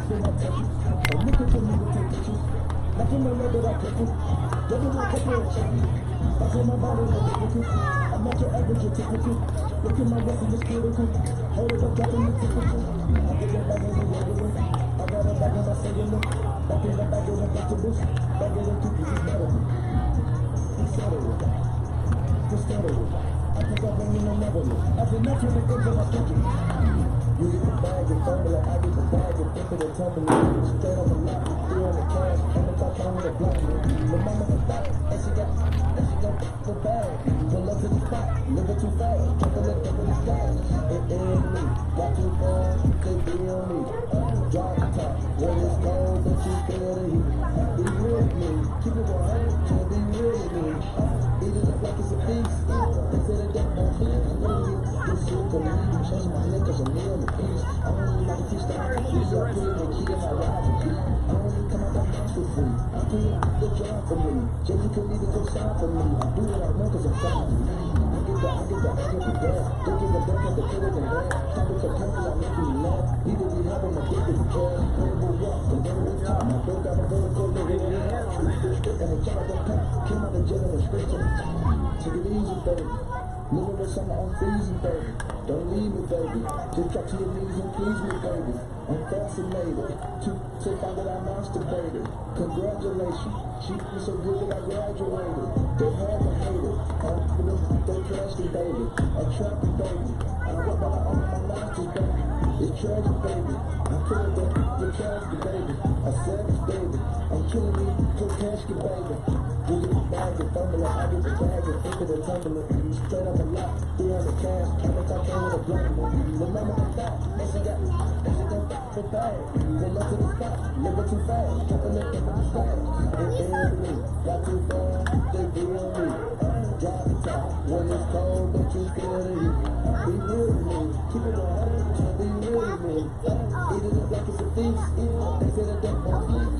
then I take it. I'm looking for me to take pictures. Nothing I know that I take it. Double my couple and check it. I tell my body no duplicate. I'm not your average certificate. Look at my weapon, it's critical. Hold it up, dropping the temperature. I get that bag in the regular. I got a bag in my cellular. Back in the bag of the vegetables. Bag of the cookies is better. It's settled. It's settled. I think I've been in another one. I've been up to the edge of my schedule. You get the bag and formula, I get the bag and think of the tumbling. Straight on the lot, 300 cash, and the top on the block. The mama was back, and she got the bag. Pull up to the spot, living too fast, jumping up in the sky. It ain't me, got too far, they feel me. Drop the top, when it's cold, but you feel the heat. Be real with me, keep it 100, can't be real with me. Eat it up like it's a feast, instead of that, my feet, this shit for me, change my neck as a meal. I don't really like to teach the art. Use your kid and key in my ride. I don't really come out that house for free. I feel like the job for me. Jenny could even go sign for me. I do what I want cause I'm proud of me. I get the dad. Don't give a damn cause the kid isn't bad. Stop with your parents, I make you laugh. Either we have them or they get the cash. Portable walk, the devil is top. My bill got a vertical living in the house. And the job don't pop. Came out of jail and straight to the top. Take it easy, baby. Living with summer on freezing, baby. Don't leave me, baby. Just drop to your knees and please me, baby. I'm fascinated. To find that I masturbated. Congratulations. She was so good that I graduated. They had me hated. They trashed me, baby. Attracted, baby. I work while I own my master's, baby. It's tragic, baby. I'm killing the tragic, baby. A savage, baby. I'm killing me, so cash, baby. You get the bag and fumble, I get the bag and think of the tumbler. Straight up a lot, 300 cash, and the top end with a blunt. The mama was back, and she got the bag. Pull up to the spot, living too fast, jumping up in the sky. They feel me, got too far, they feel me. Drop the top, when it's cold, don't you feel the heat. Be real with me, keep it 100, can't be real with me. Eat it up like it's a feast, they say that they won't eat.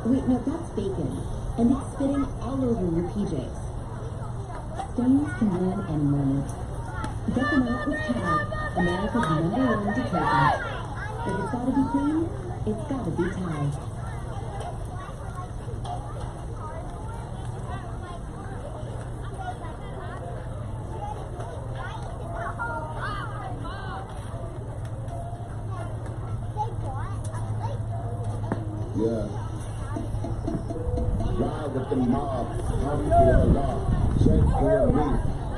Wait, no, that's bacon. And it's spitting all over your PJs. Stains can win any moment. Get them out with Tide, America's #1 detergent. If it's gotta be clean, it's gotta be Tide. Yeah. Ride with the mob, come for a law, check for me,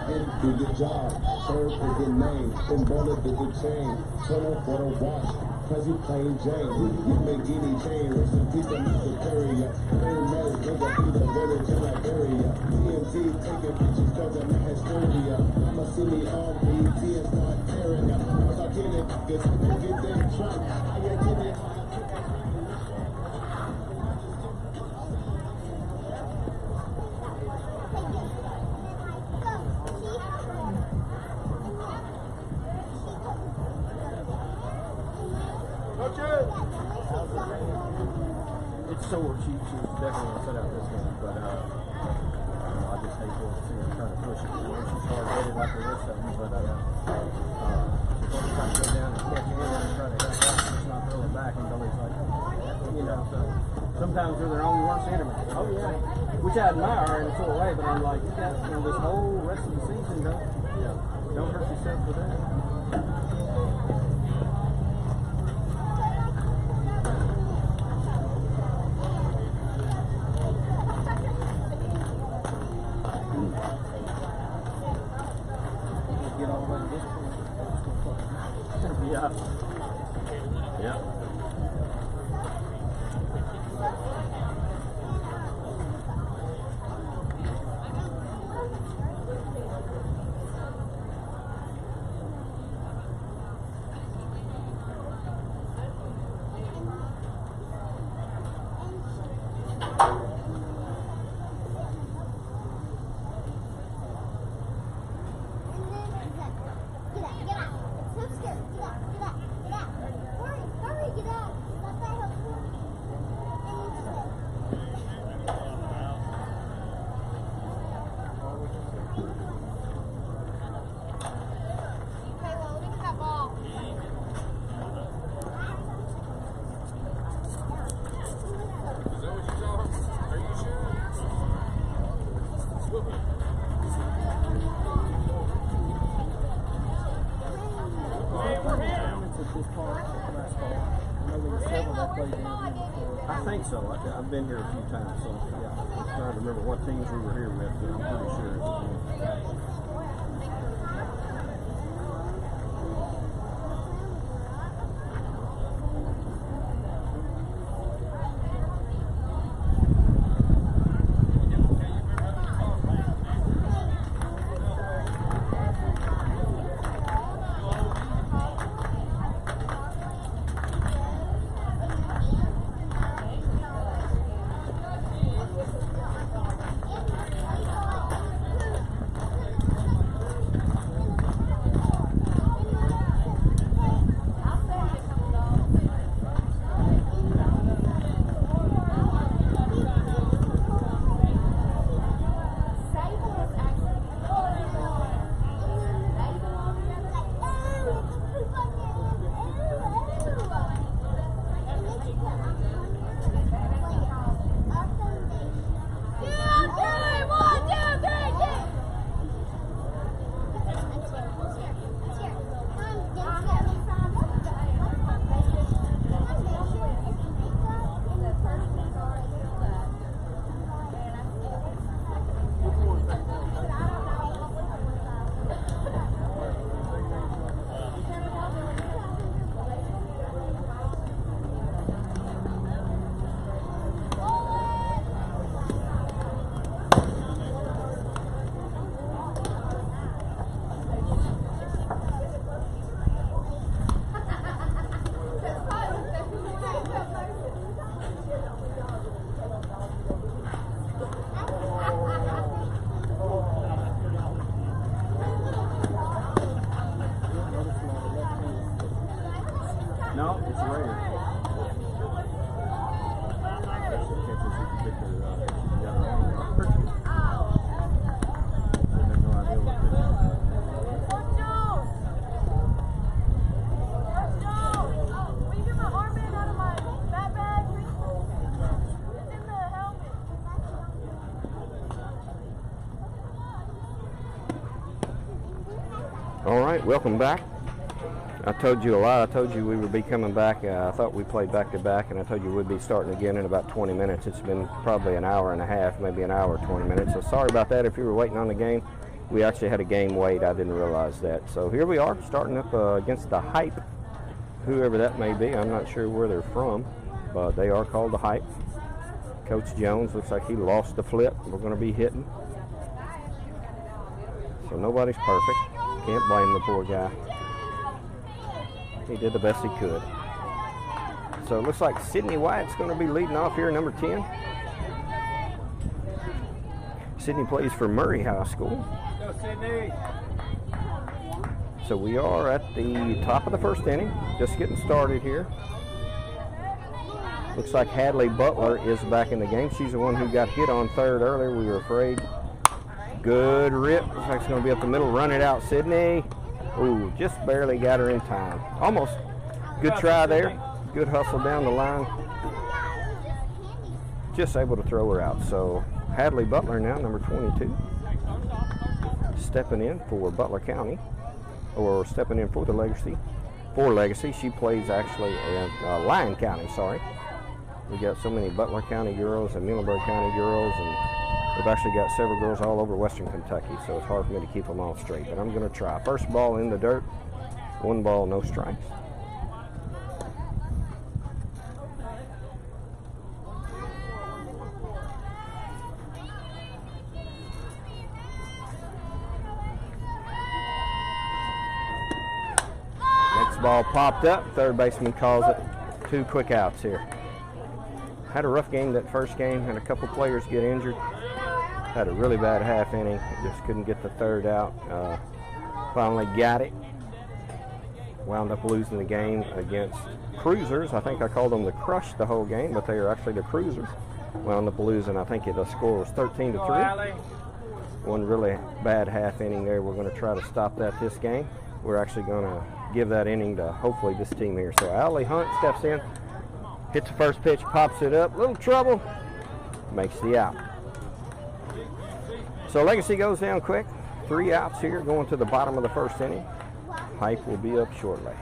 and do your job, serve for your name, then bullet to the chain, turn up for the watch, cause you plain Jane, you make any chain, rest in peace to Mr. Carrier, very nice, cause I be the village in Liberia, TMZ taking pictures cause I'm a hysteria, I'ma see me on BT and start tearing up, cause I get it, get them drunk, I get it. It's sore. She's definitely going to set out this one, but I just hate to see her trying to push it. She's hard-headed like the rest of them, but she's going to try to go down and catch it and try to help out. She's not throw it back and nobody's like, so sometimes they're their own worst enemy. Oh, yeah. Which I admire her in a sort of way, but I'm like, you got this whole rest of the season, don't hurt yourself with that. Yeah. I think so. I've been here a few times, so yeah. I'm trying to remember what teams we were here with, but I'm pretty sure it was one. No, it's rare. That's the catches you can pick her up. You got her on there. I have no idea what it is. Will you get my armband out of my bag, please? It's in the helmet. All right, welcome back. I told you a lot. I told you we would be coming back. I thought we played back-to-back, and I told you we'd be starting again in about 20 minutes. It's been probably an hour and a half, maybe an hour, 20 minutes. So sorry about that if you were waiting on the game. We actually had a game wait. I didn't realize that. So here we are, starting up against the Hype, whoever that may be. I'm not sure where they're from, but they are called the Hype. Coach Jones looks like he lost the flip. We're going to be hitting. So nobody's perfect. Can't blame the poor guy. He did the best he could. So it looks like Sydney White's going to be leading off here, number 10. Sydney plays for Murray High School. Go, Sydney. So we are at the top of the first inning, just getting started here. Looks like Hadley Butler is back in the game. She's the one who got hit on third earlier. We were afraid. Good rip. Looks like it's going to be up the middle. Run it out, Sydney. Ooh, just barely got her in time. Almost. Good try there. Good hustle down the line. Just able to throw her out. So Hadley Butler now, number 22. Stepping in for Butler County. Or stepping in for the Legacy. For Legacy. She plays actually in Lyon County, sorry. We got so many Butler County girls and Muhlenberg County girls, and we've actually got several girls all over Western Kentucky, so it's hard for me to keep them all straight, but I'm going to try. First ball in the dirt, 1 ball, no strikes. Next ball popped up, third baseman calls it. 2 quick outs here. Had a rough game that first game, had a couple players get injured. Had a really bad half inning, just couldn't get the third out. Finally got it. Wound up losing the game against Cruisers. I think I called them the Crush the whole game, but they are actually the Cruisers. Wound up losing, I think the score was 13-3. One really bad half inning there. We're going to try to stop that this game. We're actually going to give that inning to hopefully this team here. So Allie Hunt steps in, hits the first pitch, pops it up. Little trouble, makes the out. So Legacy goes down quick. 3 outs here going to the bottom of the first inning. Hype will be up shortly.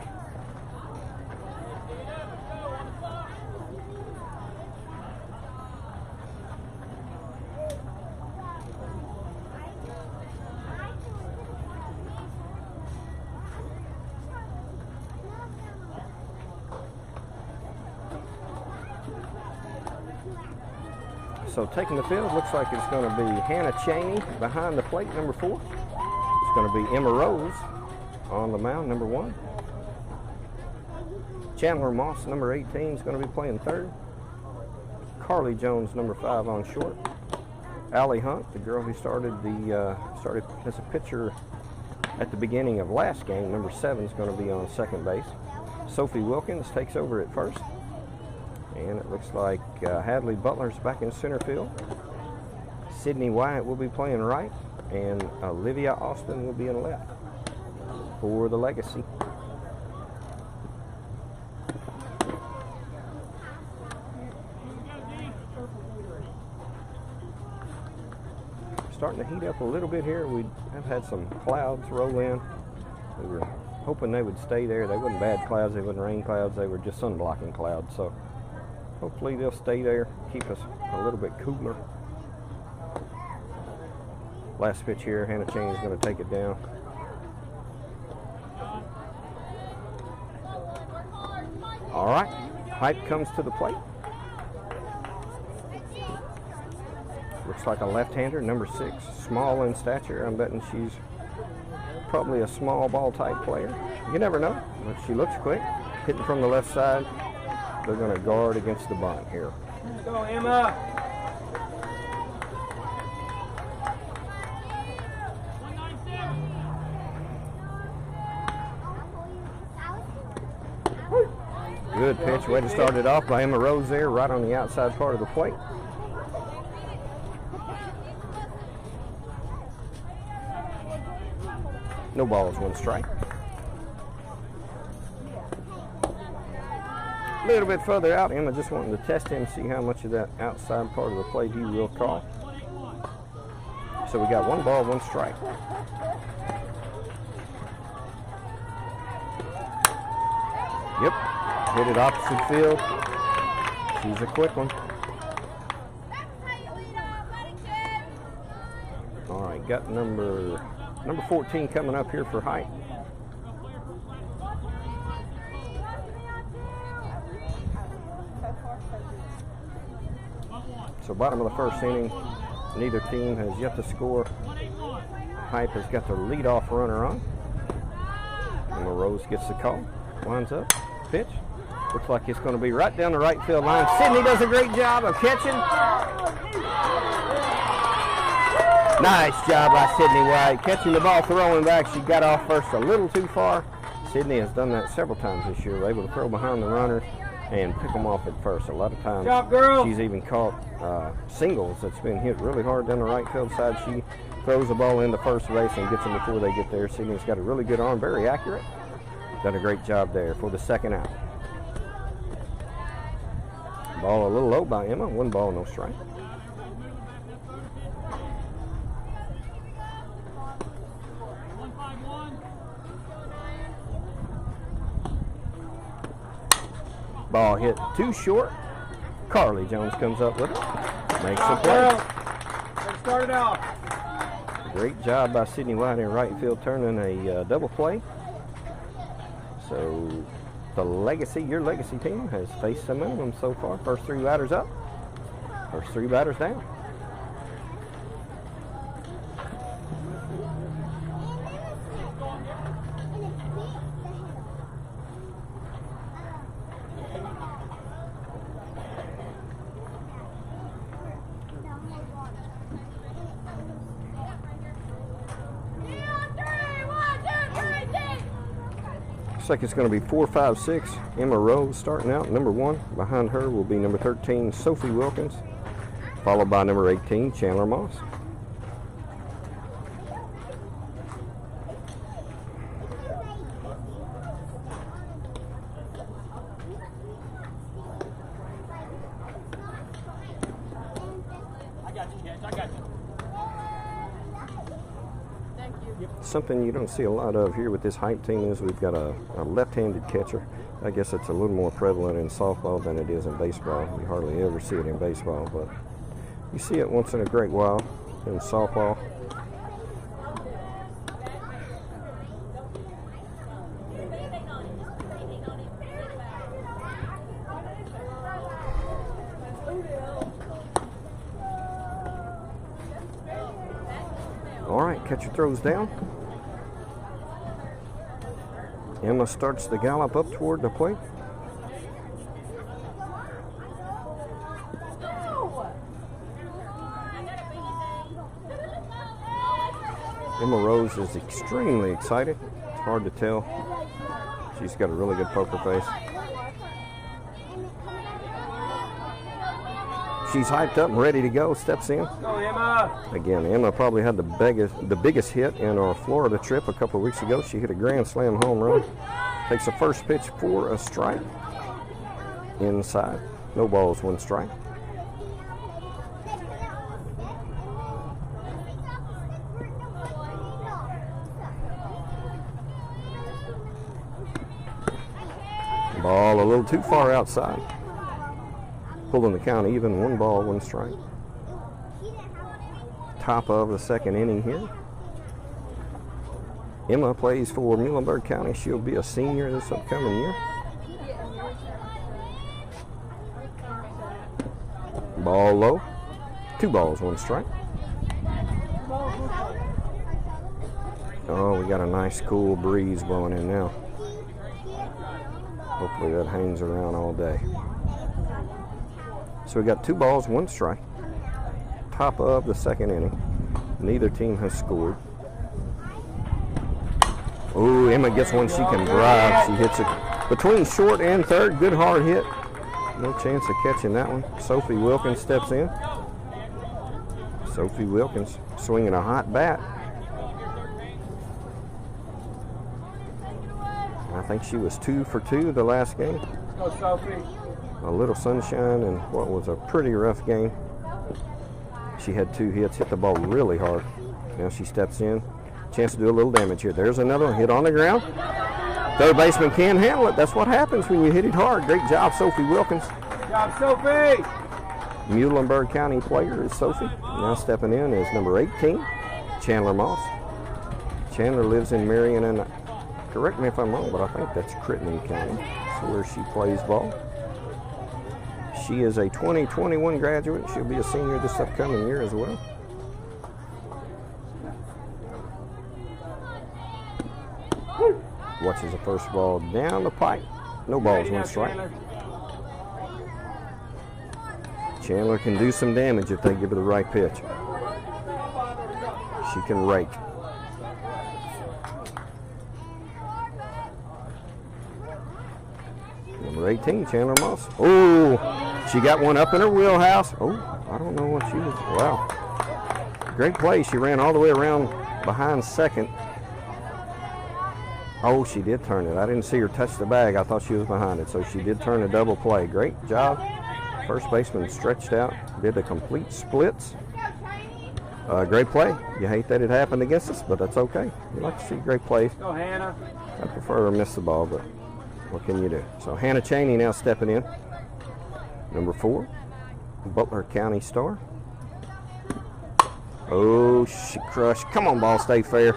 So taking the field, looks like it's going to be Hannah Cheney behind the plate, number 4. It's going to be Emma Rose on the mound, number 1. Chandler Moss, number 18, is going to be playing third. Carly Jones, number 5, on short. Allie Hunt, the girl who started as a pitcher at the beginning of last game, number 7, is going to be on second base. Sophie Wilkins takes over at first. And it looks like Hadley Butler's back in center field. Sydney Wyatt will be playing right, and Olivia Austin will be in left for the Legacy. Starting to heat up a little bit here. We have had some clouds roll in. We were hoping they would stay there. They wasn't bad clouds, they wasn't rain clouds, they were just sun blocking clouds. So hopefully they'll stay there, keep us a little bit cooler. Last pitch here, Hannah Cheney is going to take it down. All right, Hype comes to the plate. Looks like a left-hander, number 6, small in stature. I'm betting she's probably a small ball type player. You never know, but she looks quick. Hitting from the left side. They're going to guard against the bunt here. Go, Emma. Good pitch. Way to start it off by Emma Rose there, right on the outside part of the plate. No balls, 1 strike. A little bit further out, Emma just wanting to test him, see how much of that outside part of the plate he will call. So we got 1 ball, 1 strike. Yep, hit it opposite field. She's a quick one. All right, got number 14 coming up here for Hype. So bottom of the first inning, neither team has yet to score. Hype has got their leadoff runner on. And Rose gets the call, winds up, pitch. Looks like it's going to be right down the right field line. Sydney does a great job of catching. Nice job by Sydney White. Catching the ball, throwing back. She got off first a little too far. Sydney has done that several times this year. Able to throw behind the runners and pick them off at first. A lot of times she's even caught singles that's been hit really hard down the right field side. She throws the ball into first base and gets them before they get there. Sydney's got a really good arm, very accurate. Done a great job there for the second out. Ball a little low by Emma. 1 ball, no strike. Ball hit too short. Carly Jones comes up with it. Makes the play. Let's start it off. Great job by Sydney White in right field, turning a double play. So the Legacy, your Legacy team, has faced the minimum so far. First 3 batters up. First 3 batters down. Looks like it's going to be 4, 5, 6. Emma Rose starting out, number 1. Behind her will be number 13, Sophie Wilkins, followed by number 18, Chandler Moss. Something you don't see a lot of here with this hype team is we've got a left-handed catcher. I guess it's a little more prevalent in softball than it is in baseball. You hardly ever see it in baseball, but you see it once in a great while in softball. All right, catcher throws down. Emma starts the gallop up toward the plate. Emma Rose is extremely excited. It's hard to tell. She's got a really good poker face. She's hyped up and ready to go. Steps in. Go, Emma. Again, Emma probably had the biggest hit in our Florida trip a couple of weeks ago. She hit a grand slam home run. Takes the first pitch for a strike. Inside. No balls, one strike. Ball a little too far outside. Pulling the count even, 1 ball, 1 strike. Top of the second inning here. Emma plays for Muhlenberg County. She'll be a senior this upcoming year. Ball low. 2 balls, 1 strike. Oh, we got a nice cool breeze blowing in now. Hopefully that hangs around all day. So we got 2 balls, 1 strike. Top of the second inning. Neither team has scored. Oh, Emma gets one she can drive. She hits it between short and third. Good hard hit. No chance of catching that one. Sophie Wilkins steps in. Sophie Wilkins swinging a hot bat. I think she was 2 for 2 the last game. Go, Sophie. A little sunshine and what was a pretty rough game. She had 2 hits, hit the ball really hard. Now she steps in. Chance to do a little damage here. There's another one hit on the ground. Third baseman can handle it. That's what happens when you hit it hard. Great job, Sophie Wilkins. Good job, Sophie. Muhlenberg County player is Sophie. Now stepping in is number 18, Chandler Moss. Chandler lives in Marion, and correct me if I'm wrong, but I think that's Crittenden County. That's where she plays ball. She is a 2021 graduate. She'll be a senior this upcoming year as well. Watches the first ball down the pipe. No balls, 1 strike. Chandler can do some damage if they give her the right pitch. She can rake. Number 18, Chandler Moss. Oh, she got one up in her wheelhouse. Oh, I don't know what she was. Wow. Great play. She ran all the way around behind second. Oh, she did turn it. I didn't see her touch the bag. I thought she was behind it. So she did turn a double play. Great job. First baseman stretched out, did the complete splits. Great play. You hate that it happened against us, but that's okay. You like to see great plays. Go, Hannah. I prefer to miss the ball, but what can you do? So Hannah Cheney now stepping in. Number 4, Butler County star. Oh, she crushed. Come on, ball, stay fair.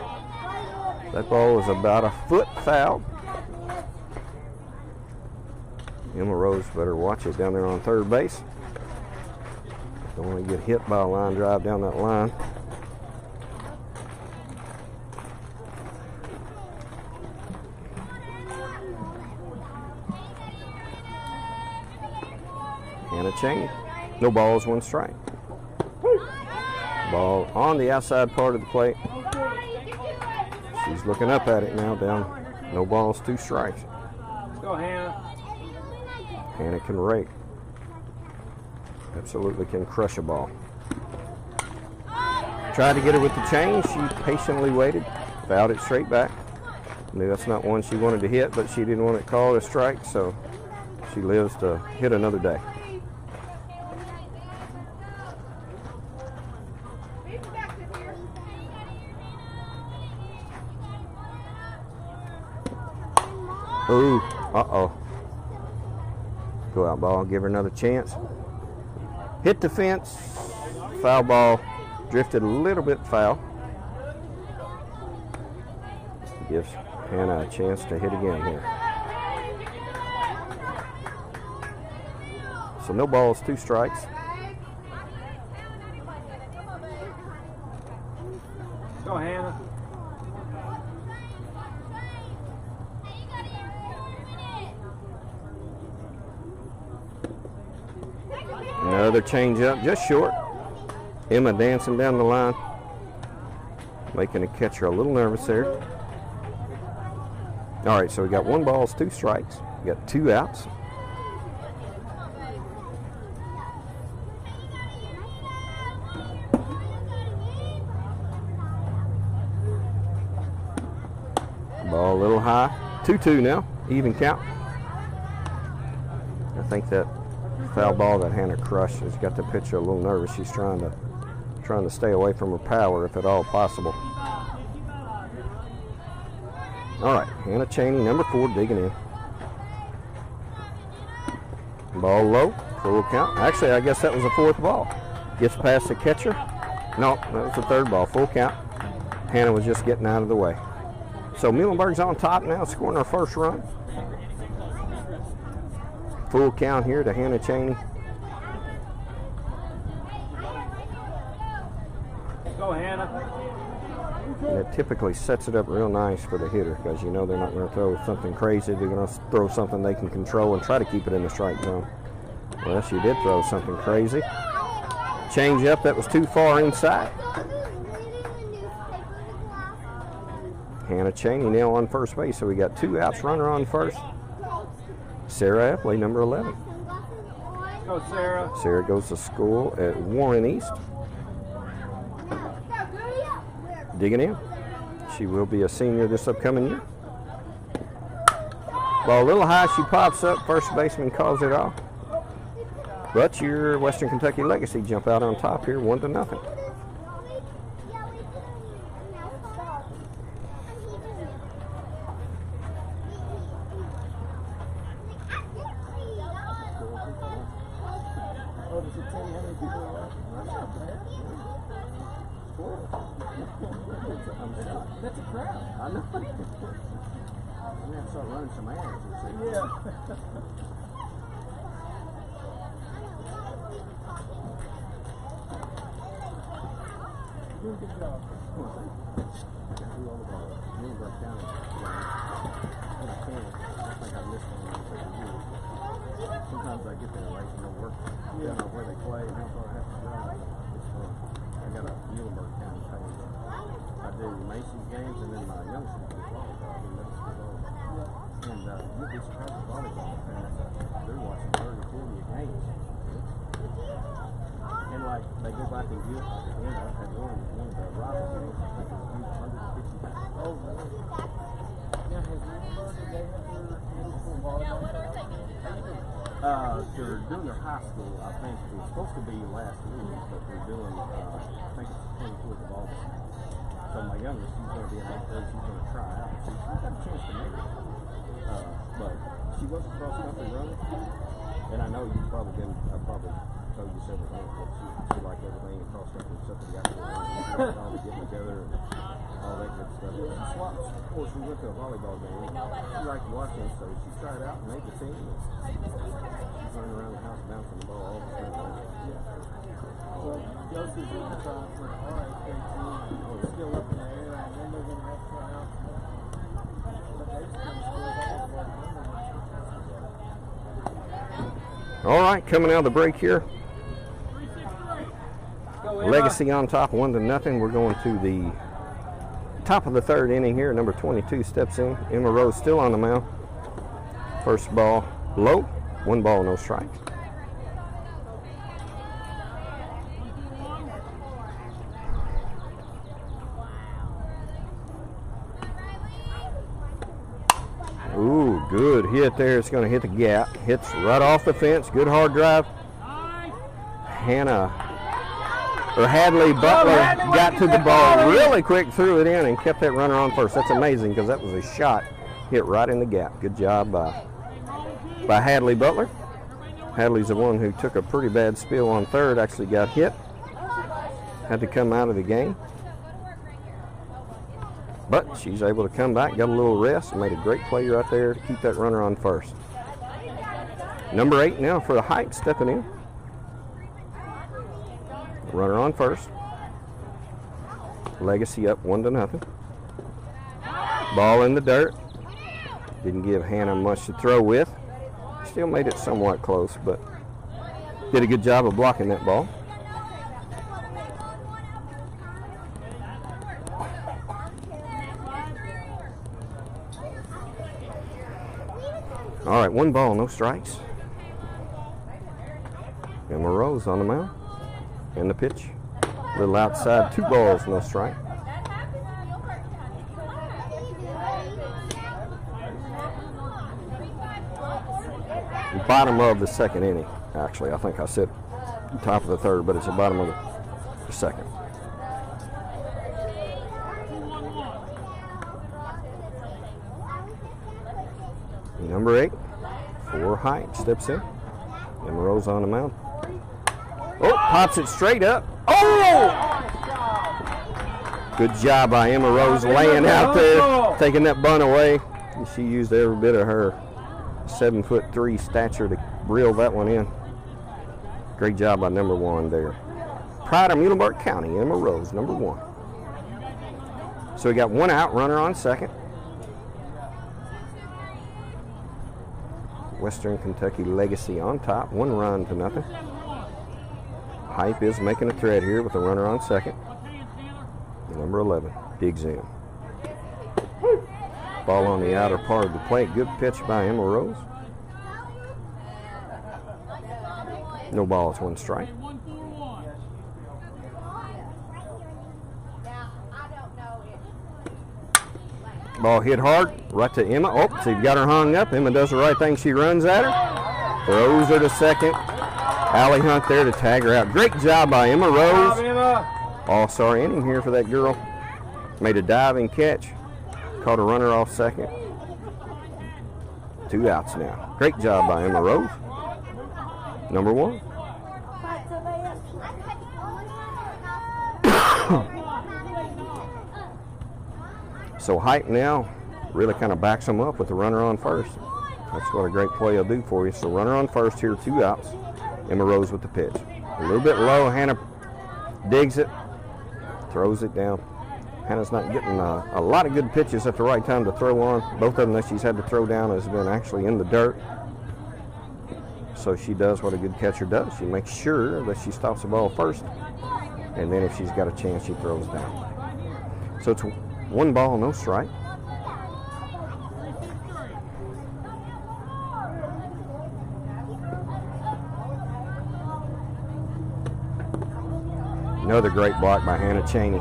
That ball was about a foot foul. Emma Rose better watch it down there on third base. Don't want to get hit by a line drive down that line. Hannah Cheney. No balls, 1 strike. Ball on the outside part of the plate. She's looking up at it now, down. No balls, 2 strikes. Go, Hannah. Hannah can rake. Absolutely can crush a ball. Tried to get her with the change. She patiently waited. Fouled it straight back. Knew that's not one she wanted to hit, but she didn't want it called a strike, so she lives to hit another day. Ooh, uh-oh. Go out ball, give her another chance. Hit the fence. Foul ball. Drifted a little bit foul. Gives Hannah a chance to hit again here. So no balls, 2 strikes. Go, Hannah. Another change up, just short. Emma dancing down the line, making the catcher a little nervous there. All right, so we got 1 ball, 2 strikes. We got 2 outs. Ball a little high. 2-2 now, even count. I think that foul ball that Hannah crushed has got the pitcher a little nervous. She's trying to stay away from her power if at all possible. All right, Hannah Cheney, number 4, digging in. Ball low, full count. Actually, I guess that was the 4th ball. Gets past the catcher. No, that was the 3rd ball, full count. Hannah was just getting out of the way. So Muhlenberg's on top now, scoring our first run. Full count here to Hannah Cheney. Go, Hannah. And it typically sets it up real nice for the hitter because you know they're not going to throw something crazy. They're going to throw something they can control and try to keep it in the strike zone. Well, she did throw something crazy. Change up, that was too far inside. Hannah Cheney now on first base, so we got 2 outs, runner on first. Sarah Epley, number 11. Go, Sarah. Sarah goes to school at Warren East. Digging in. She will be a senior this upcoming year. Ball a little high, she pops up. First baseman calls it off. But your Western Kentucky Legacy jump out on top here, 1-0. That's a crowd. I know. We have to start running some ads. Yeah. Doing a good job. I do all the Muhlenberg County. When I can. I think I missed one for years. Sometimes I get there late and don't work. I don't know where they play and how far I have to drive. It's fun. I got a Muhlenberg County page. I do Macy's games and then my youngest one plays volleyball. And you'll be surprised with volleyball fans. They're watching 30, 40 games. And like they go back and get, at one of the rival games, I think it was 150 pounds. Oh, really? Yeah, has Muhlenberg, did they have their uniform volleyball? They're doing their high school, I think. It was supposed to be last week, but they're doing, I think it's the 24th of August. So my youngest, she's going to be in 8th grade, she's going to try out. She's got a chance to make it. But she was a cross-country runner, and I know you've probably been, I probably told you several times, but she liked everything in cross-country except for the afternoon. All the getting together and all that good stuff. But she swapped. Of course, we went to a volleyball game. She liked watching, so she tried out and made the team. She's running around the house bouncing the ball all the time. Well, Josie's in the try for the RA team. It's still up in the air, and then they're going to have to try out. But they just going to score that. All right, coming out of the break here. Legacy on top, 1-0. We're going to the top of the 3rd inning here. Number 22 steps in. Emma Rose still on the mound. First ball low, 1 ball, no strikes. Ooh, good hit there. It's going to hit the gap. Hits right off the fence. Good hard drive. Hadley Butler got to the ball really quick, threw it in, and kept that runner on first. That's amazing because that was a shot hit right in the gap. Good job by Hadley Butler. Hadley's the one who took a pretty bad spill on third, actually got hit. Had to come out of the game. But she's able to come back, got a little rest, and made a great play right there to keep that runner on first. Number 8 now for the Height stepping in. Runner on first. Legacy up 1-0. Ball in the dirt. Didn't give Hannah much to throw with. Still made it somewhat close, but did a good job of blocking that ball. All right, 1 ball, no strikes. Emma Rose on the mound. In the pitch. A little outside, 2 balls, no strike. Bottom of the second inning, actually. I think I said top of the third, but it's the bottom of the second. Number 8 for Height steps in. Emma Rose on the mound. Oh, pops it straight up. Oh! Good job by Emma Rose laying out there, taking that bunt away. She used every bit of her 7'3" stature to reel that one in. Great job by number 1 there. Pride of Muhlenberg County, Emma Rose, number 1. So we got 1 out, runner on second. Western Kentucky Legacy on top, 1-0. Hype is making a thread here with a runner on second. Number 11 digs in. Ball on the outer part of the plate. Good pitch by Emma Rose. No ball, it's 1 strike. Ball hit hard, right to Emma. Oh, so you've got her hung up. Emma does the right thing. She runs at her. Throws her to second. Allie Hunt there to tag her out. Great job by Emma Rose. All-star inning here for that girl. Made a diving catch. Caught a runner off second. 2 outs now. Great job by Emma Rose. Number 1. So Hype now really kind of backs them up with the runner on first. That's what a great play will do for you. So runner on first here, 2 outs. Emma Rose with the pitch. A little bit low. Hannah digs it, throws it down. Hannah's not getting a lot of good pitches at the right time to throw on. Both of them that she's had to throw down has been actually in the dirt. So she does what a good catcher does. She makes sure that she stops the ball first, and then if she's got a chance, she throws down. So it's 1 ball, no strike. Another great block by Hannah Cheney.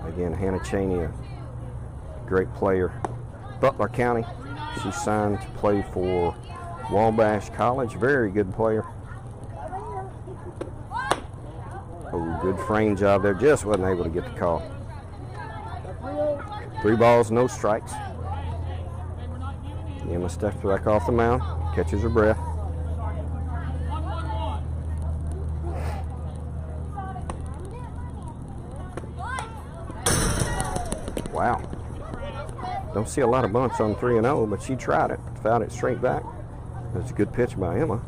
Again, Hannah Cheney, a great player. Butler County. She signed to play for Wabash College. Very good player. Oh, good frame job there. Just wasn't able to get the call. 3 balls, no strikes. Emma steps back off the mound, catches her breath. Wow. Don't see a lot of bunts on 3-0, but she tried it. Fouled it straight back. That's a good pitch by Emma.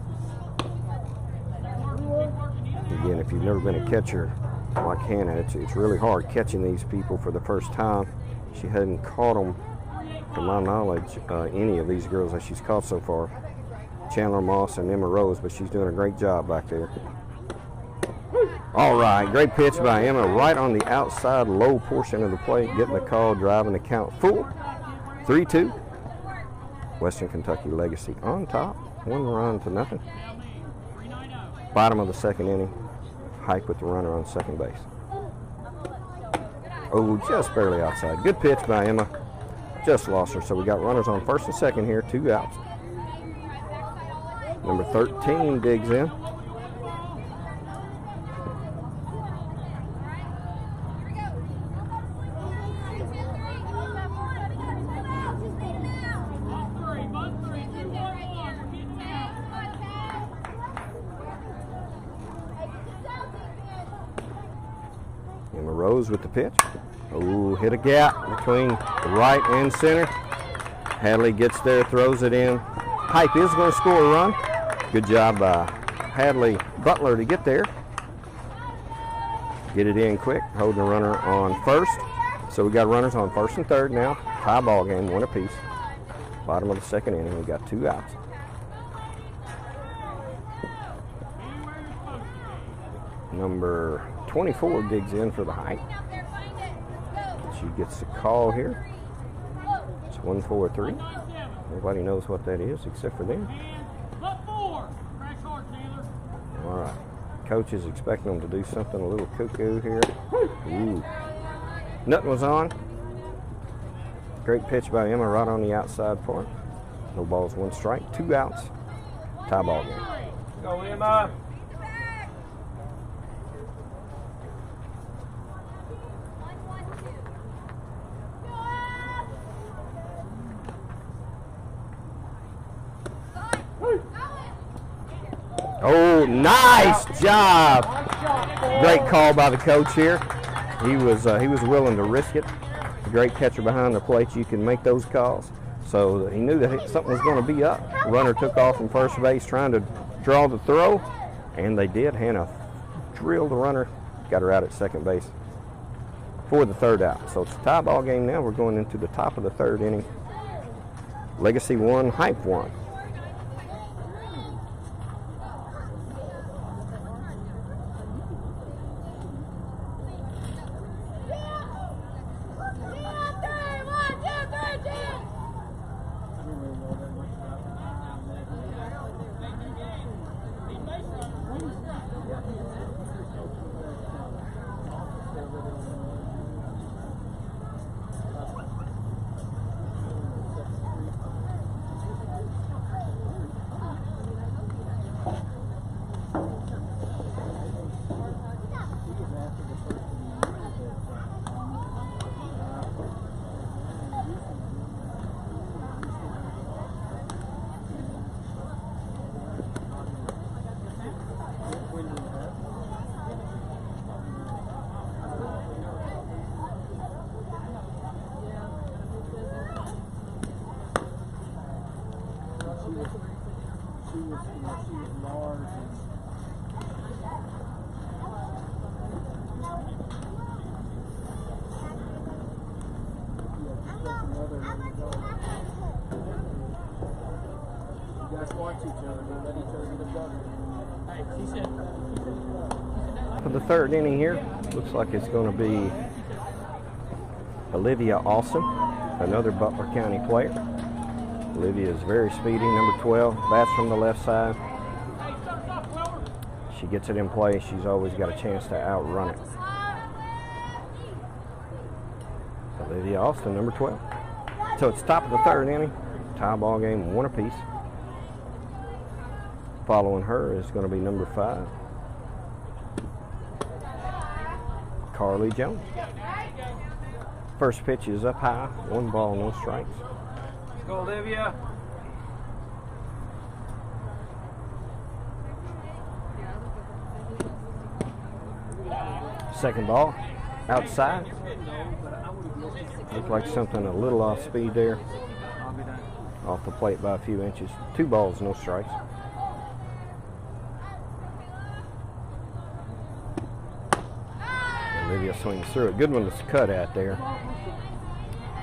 Again, if you've never been a catcher like Hannah, it's really hard catching these people for the first time. She hadn't caught them, to my knowledge, any of these girls that she's caught so far. Chandler Moss and Emma Rose, but she's doing a great job back there. All right, great pitch by Emma right on the outside low portion of the plate, getting the call, driving the count full. 3-2. Western Kentucky Legacy on top, 1-0. Bottom of the second inning. Hype with the runner on second base. Oh, just barely outside. Good pitch by Emma. Just lost her. So we got runners on first and second here, 2 outs. Number 13 digs in. Emma Rose with the pitch. Oh, hit a gap between the right and center. Hadley gets there, throws it in. Pipe is going to score a run. Good job by Hadley Butler to get there. Get it in quick, holding the runner on first. So we got runners on first and third now. Tie ball game, 1 apiece. Bottom of the second inning, we got 2 outs. Number 24 digs in for the height. She gets the call here. It's 1-4-3. Everybody knows what that is except for them. All right. Coach is expecting them to do something a little cuckoo here. Ooh. Nothing was on. Great pitch by Emma right on the outside part. No balls, 1 strike, 2 outs. Tie ball game. Go, Emma. Oh, nice job! Great call by the coach here. He was willing to risk it. A great catcher behind the plate. You can make those calls. So he knew that something was going to be up. Runner took off from first base trying to draw the throw, and they did. Hannah drilled the runner, got her out at second base for the 3rd out. So it's a tie ball game now. We're going into the top of the 3rd inning. Legacy 1, Hype 1. For the 3rd inning here, looks like it's going to be Olivia Austin, another Butler County player. Olivia is very speedy, number 12, bats from the left side. She gets it in play, she's always got a chance to outrun it. Olivia Austin, number 12. So it's top of the 3rd inning, tie ball game, 1 apiece. Following her is going to be number 5, Carly Jones. First pitch is up high, 1 ball, no strikes. Go, Olivia. Second ball, outside. Looked like something a little off speed there. Off the plate by a few inches. 2 balls, no strikes. Olivia swings through it. Good one to cut at there.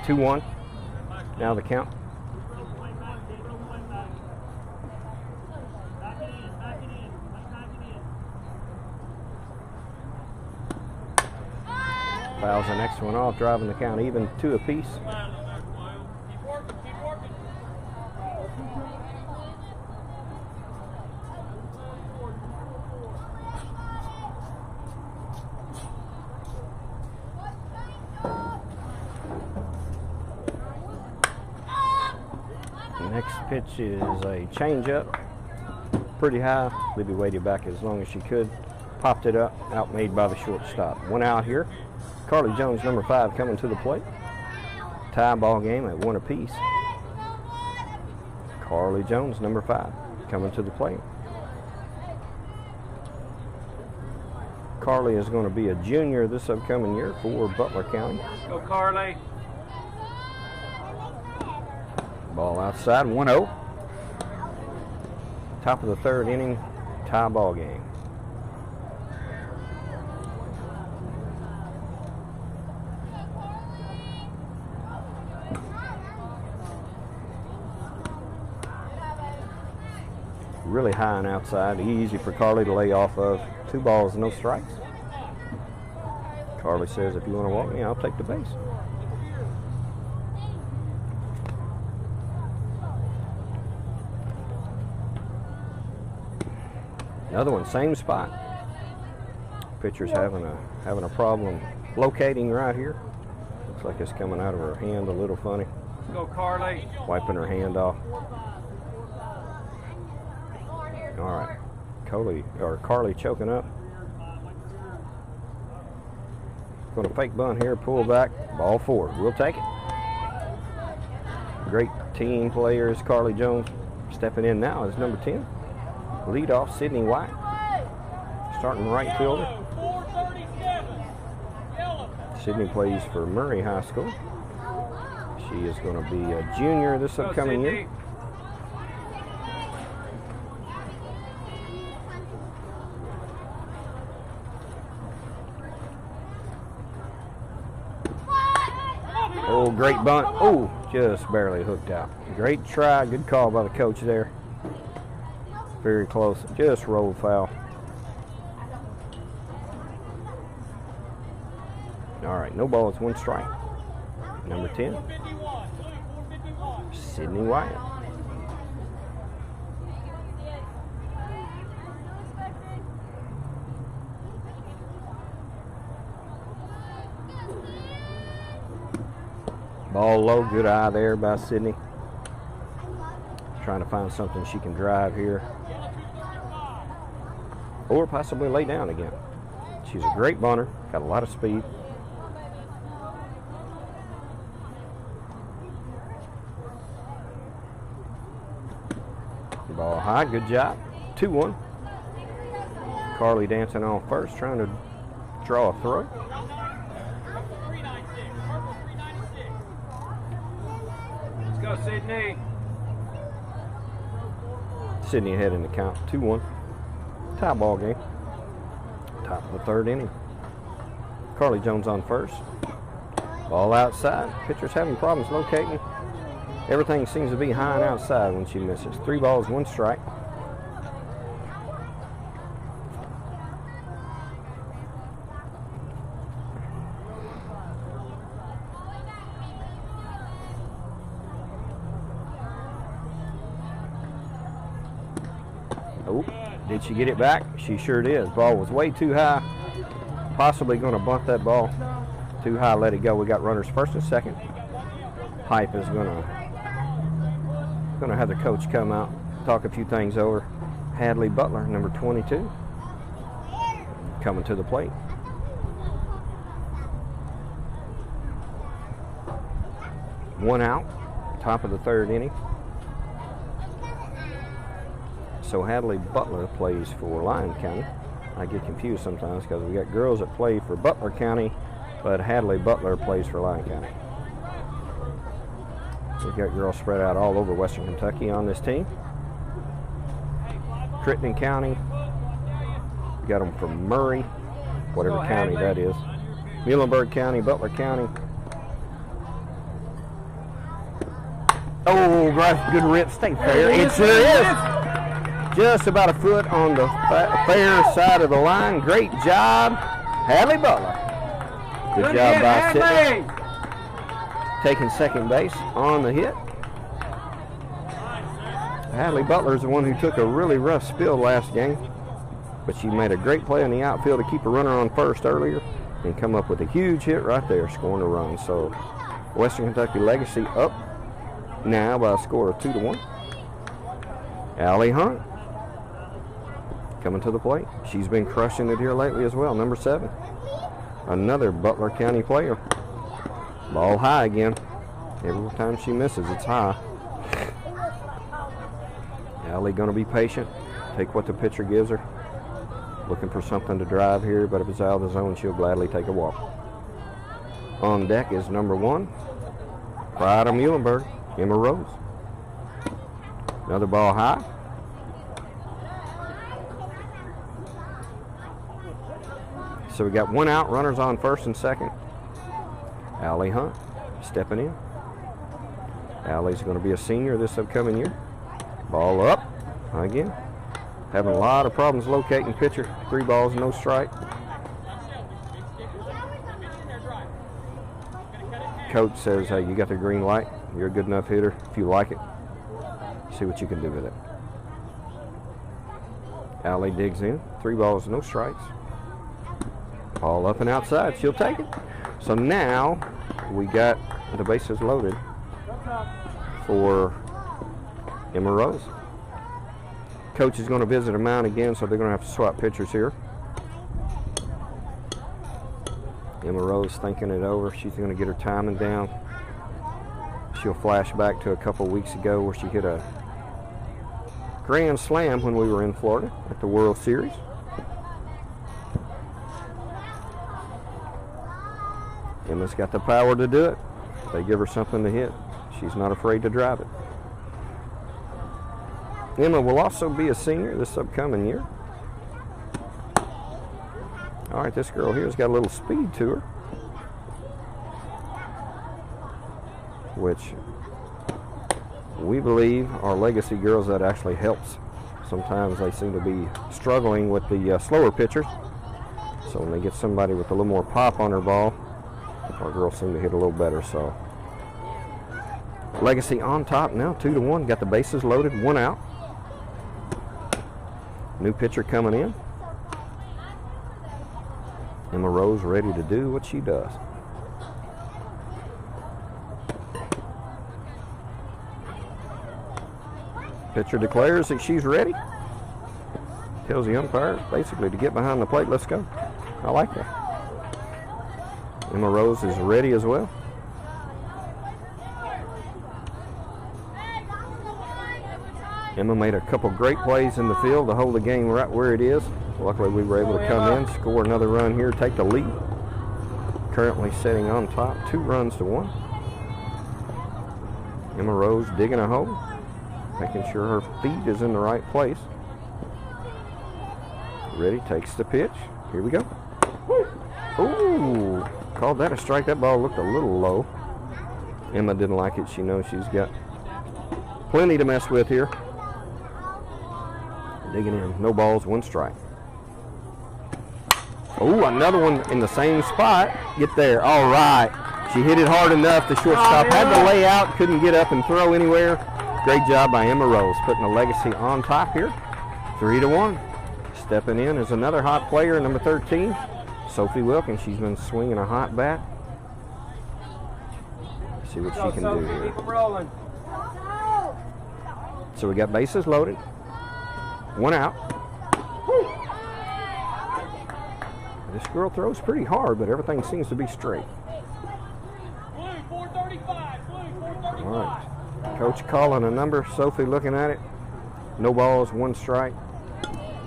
2-1. Now the count. Fouls the next one off, driving the count even, 2 apiece. Next pitch is a changeup, pretty high. Libby waited back as long as she could, popped it up, outmade by the shortstop. 1 out here. Carly Jones, number 5, coming to the plate. Tie ball game at 1 apiece. Carly Jones, number 5, coming to the plate. Carly is going to be a junior this upcoming year for Butler County. Go, Carly. Ball outside, 1-0. Top of the third inning, tie ball game. Really high and outside, easy for Carly to lay off of. 2 balls, no strikes. Carly says, if you want to walk me, I'll take the base. Another one, same spot. Pitcher's having a problem locating right here. Looks like it's coming out of her hand a little funny. Let's go, Carly. Wiping her hand off. All right, Carly choking up. Going to fake bunt here, pull back, ball 4. We'll take it. Great team players. Carly Jones stepping in now as number 10. Leadoff, Sydney White. Starting right fielder. Sydney plays for Murray High School. She is going to be a junior this upcoming year. Oh, great bunt. Oh, just barely hooked out. Great try. Good call by the coach there. Very close. Just rolled foul. All right, no balls, 1 strike. Number 10, Sydney White. Ball low, good eye there by Sydney. Trying to find something she can drive here. Or possibly lay down again. She's a great bunter, got a lot of speed. Ball high, good job. 2-1. Carly dancing on first, trying to draw a throw. Let's go, Sydney. Sydney ahead in the count, 2-1. Tie ball game. Top of the third inning. Carly Jones on first. Ball outside. Pitcher's having problems locating. Everything seems to be high and outside when she misses. 3 balls, 1 strike. Oh, did she get it back? She sure did. Ball was way too high. Possibly going to bunt that ball. Too high, let it go. We got runners first and second. Pipe is going to have the coach come out, talk a few things over. Hadley Butler, number 22, coming to the plate. One out, top of the third inning. So Hadley Butler plays for Lyon County. I get confused sometimes because we got girls that play for Butler County, but Hadley Butler plays for Lyon County. We've got girls spread out all over Western Kentucky on this team. Crittenden County. We got them from Murray, whatever county that is. Muhlenberg County, Butler County. Oh, good rip, stay fair. It sure is. Just about a foot on the fair side of the line. Great job, Hadley Butler. Good job by Sydney. Taking second base on the hit. Hadley Butler is the one who took a really rough spill last game, but she made a great play in the outfield to keep a runner on first earlier and come up with a huge hit right there, scoring a run. So Western Kentucky Legacy up now by a score of 2-1. Allie Hunt coming to the plate. She's been crushing it here lately as well, number 7. Another Butler County player. Ball high again. Every time she misses, it's high. Allie going to be patient, take what the pitcher gives her. Looking for something to drive here, but if it's out of the zone, she'll gladly take a walk. On deck is number 1, Pride of Muhlenberg, Emma Rose. Another ball high. So we got 1 out, runners on first and second. Allie Hunt stepping in. Allie's going to be a senior this upcoming year. Ball up again. Having a lot of problems locating pitcher. 3 balls, no strike. Coach says, hey, you got the green light. You're a good enough hitter. If you like it, see what you can do with it. Allie digs in. 3 balls, no strikes. Ball up and outside. She'll take it. So now we got the bases loaded for Emma Rose. Coach is going to visit a mound again, so they're going to have to swap pitchers here. Emma Rose thinking it over. She's going to get her timing down. She'll flash back to a couple weeks ago where she hit a grand slam when we were in Florida at the World Series. Emma's got the power to do it. They give her something to hit. She's not afraid to drive it. Emma will also be a senior this upcoming year. All right, this girl here has got a little speed to her, which we believe are legacy girls that actually helps. Sometimes they seem to be struggling with the slower pitchers. So when they get somebody with a little more pop on her ball, our girls seem to hit a little better. So Legacy on top now, 2-1. Got the bases loaded, 1 out. New pitcher coming in. Emma Rose ready to do what she does. Pitcher declares that she's ready. Tells the umpire basically to get behind the plate. Let's go. I like that. Emma Rose is ready as well. Emma made a couple great plays in the field to hold the game right where it is. Luckily we were able to come in, score another run here, take the lead. Currently sitting on top, 2-1. Emma Rose digging a hole, making sure her feet is in the right place. Ready, takes the pitch. Here we go. Ooh, called that a strike. That ball looked a little low. Emma didn't like it. She knows she's got plenty to mess with here. Digging in. No balls, 1 strike. Oh, another one in the same spot. Get there. All right. She hit it hard enough. The shortstop had to lay out, couldn't get up and throw anywhere. Great job by Emma Rose, putting the Legacy on top here. 3-1. Stepping in is another hot player, number 13, Sophie Wilkins. She's been swinging a hot bat. See what she can do here. So we got bases loaded. 1 out. This girl throws pretty hard, but everything seems to be straight. All right. Coach calling a number. Sophie looking at it. No balls, 1 strike.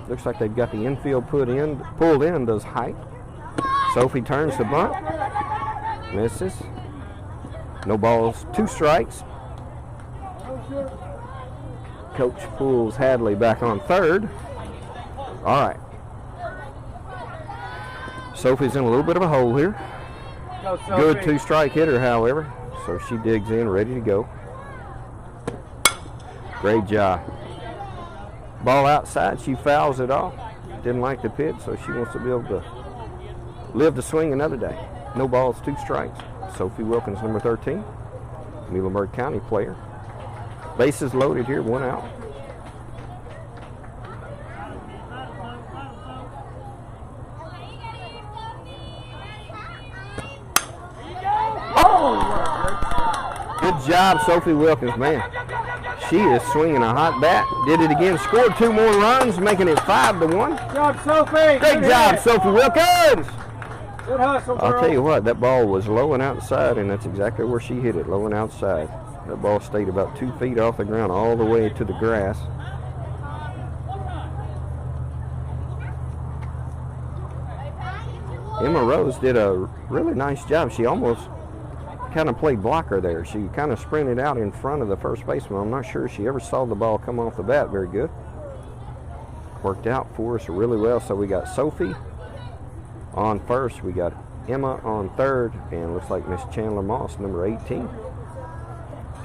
Looks like they've got the infield pulled in. Does Height. Sophie turns the bunt. Misses. No balls, 2 strikes. Coach pulls Hadley back on third. All right. Sophie's in a little bit of a hole here. Good 2-strike hitter, however. So she digs in, ready to go. Great job. Ball outside, she fouls it off. Didn't like the pitch, so she wants to be able to live to swing another day. No balls, 2 strikes. Sophie Wilkins, number 13, Muhlenberg County player. Bases loaded here, 1 out. Good job, Sophie Wilkins, man. She is swinging a hot bat. Did it again, scored 2 more runs, making it 5-1. Good job, Sophie. Great job, Sophie Wilkins. Good hustle, girl. I'll tell you what, that ball was low and outside, and that's exactly where she hit it, low and outside. That ball stayed about 2 feet off the ground all the way to the grass. Emma Rose did a really nice job. She almost kind of played blocker there. She kind of sprinted out in front of the first baseman. I'm not sure she ever saw the ball come off the bat very good. Worked out for us really well. So we got Sophie on first. We got Emma on third. And looks like Miss Chandler Moss, number 18,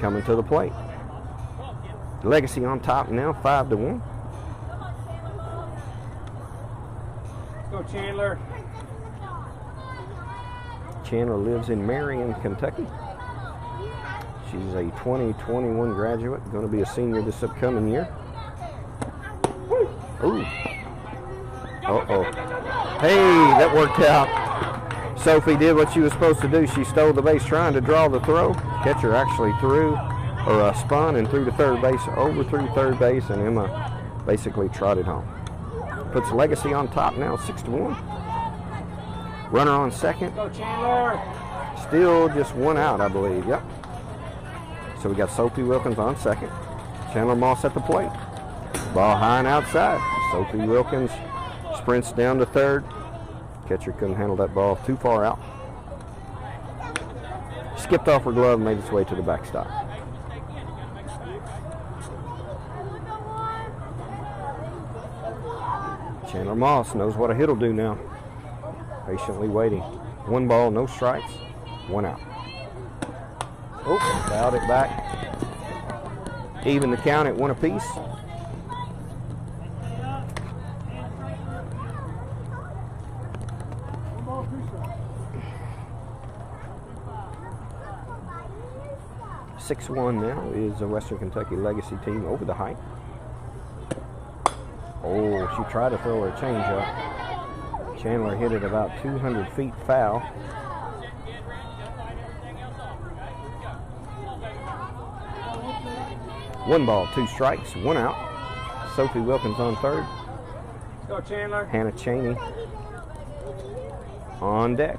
coming to the plate. Legacy on top now, 5-1. Go Chandler. Chandler lives in Marion, Kentucky. She's a 2021 graduate, going to be a senior this upcoming year. Ooh. Uh-oh. Hey, that worked out. Sophie did what she was supposed to do. She stole the base trying to draw the throw. Catcher actually threw, or spun and threw to third base, overthrew third base, and Emma basically trotted home. Puts Legacy on top now, 6-1. Runner on second. Go Chandler. Still just one out, I believe. Yep. So we got Sophie Wilkins on second. Chandler Moss at the plate. Ball high and outside. Sophie Wilkins sprints down to third. Catcher couldn't handle that ball, too far out. Skipped off her glove and made its way to the backstop. Chandler Moss knows what a hit'll do now. Patiently waiting. 1 ball, no strikes, 1 out. Oh, fouled it back. Even the count at 1 apiece. (6-1) now is the Western Kentucky Legacy team over the height. Oh, she tried to throw her changeup. Chandler hit it about 200 feet foul. One ball, 2 strikes, 1 out. Sophie Wilkins on third. Go Chandler. Hannah Cheney on deck.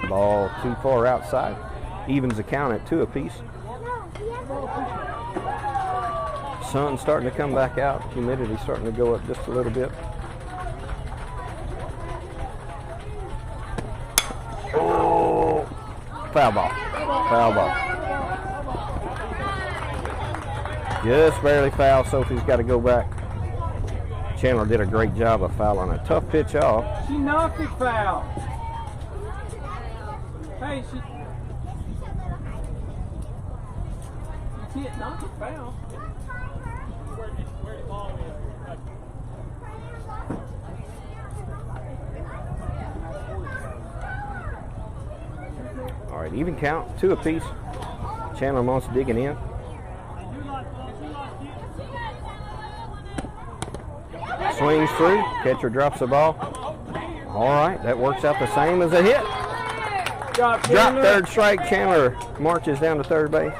Ball too far outside. Evens the count at 2 apiece. Sun's starting to come back out. Humidity starting to go up just a little bit. Oh, foul ball. Foul ball. Just barely foul. Sophie's got to go back. Chandler did a great job of fouling a tough pitch off. She knocked it foul. Hey, she can't knock it foul. All right, even count, 2 apiece. Chandler Moss digging in. Swings through, catcher drops the ball. All right, that works out the same as a hit. Drop third strike, Chandler marches down to third base.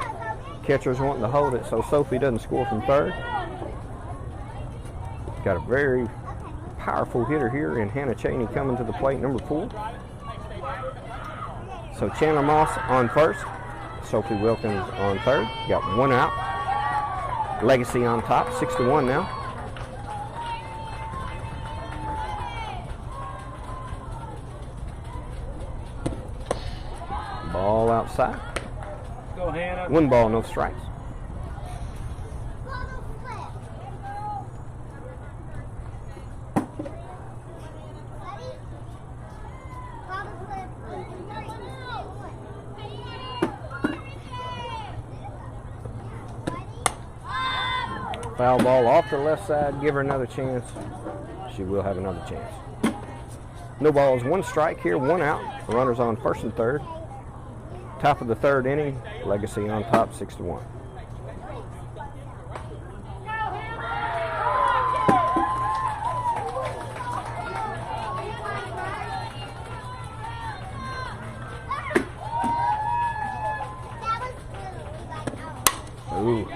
Catcher's wanting to hold it so Sophie doesn't score from third. Got a very powerful hitter here in Hannah Cheney coming to the plate, number 4. So Chandler Moss on first, Sophie Wilkins on third. Got 1 out. Legacy on top, 6-1 now. Ball outside. Go Hannah. 1 ball, no strikes. Foul ball off the left side. Give her another chance. She will have another chance. No balls, 1 strike here, 1 out. Runners on first and third. Top of the 3rd inning. Legacy on top, 6-1. Ooh,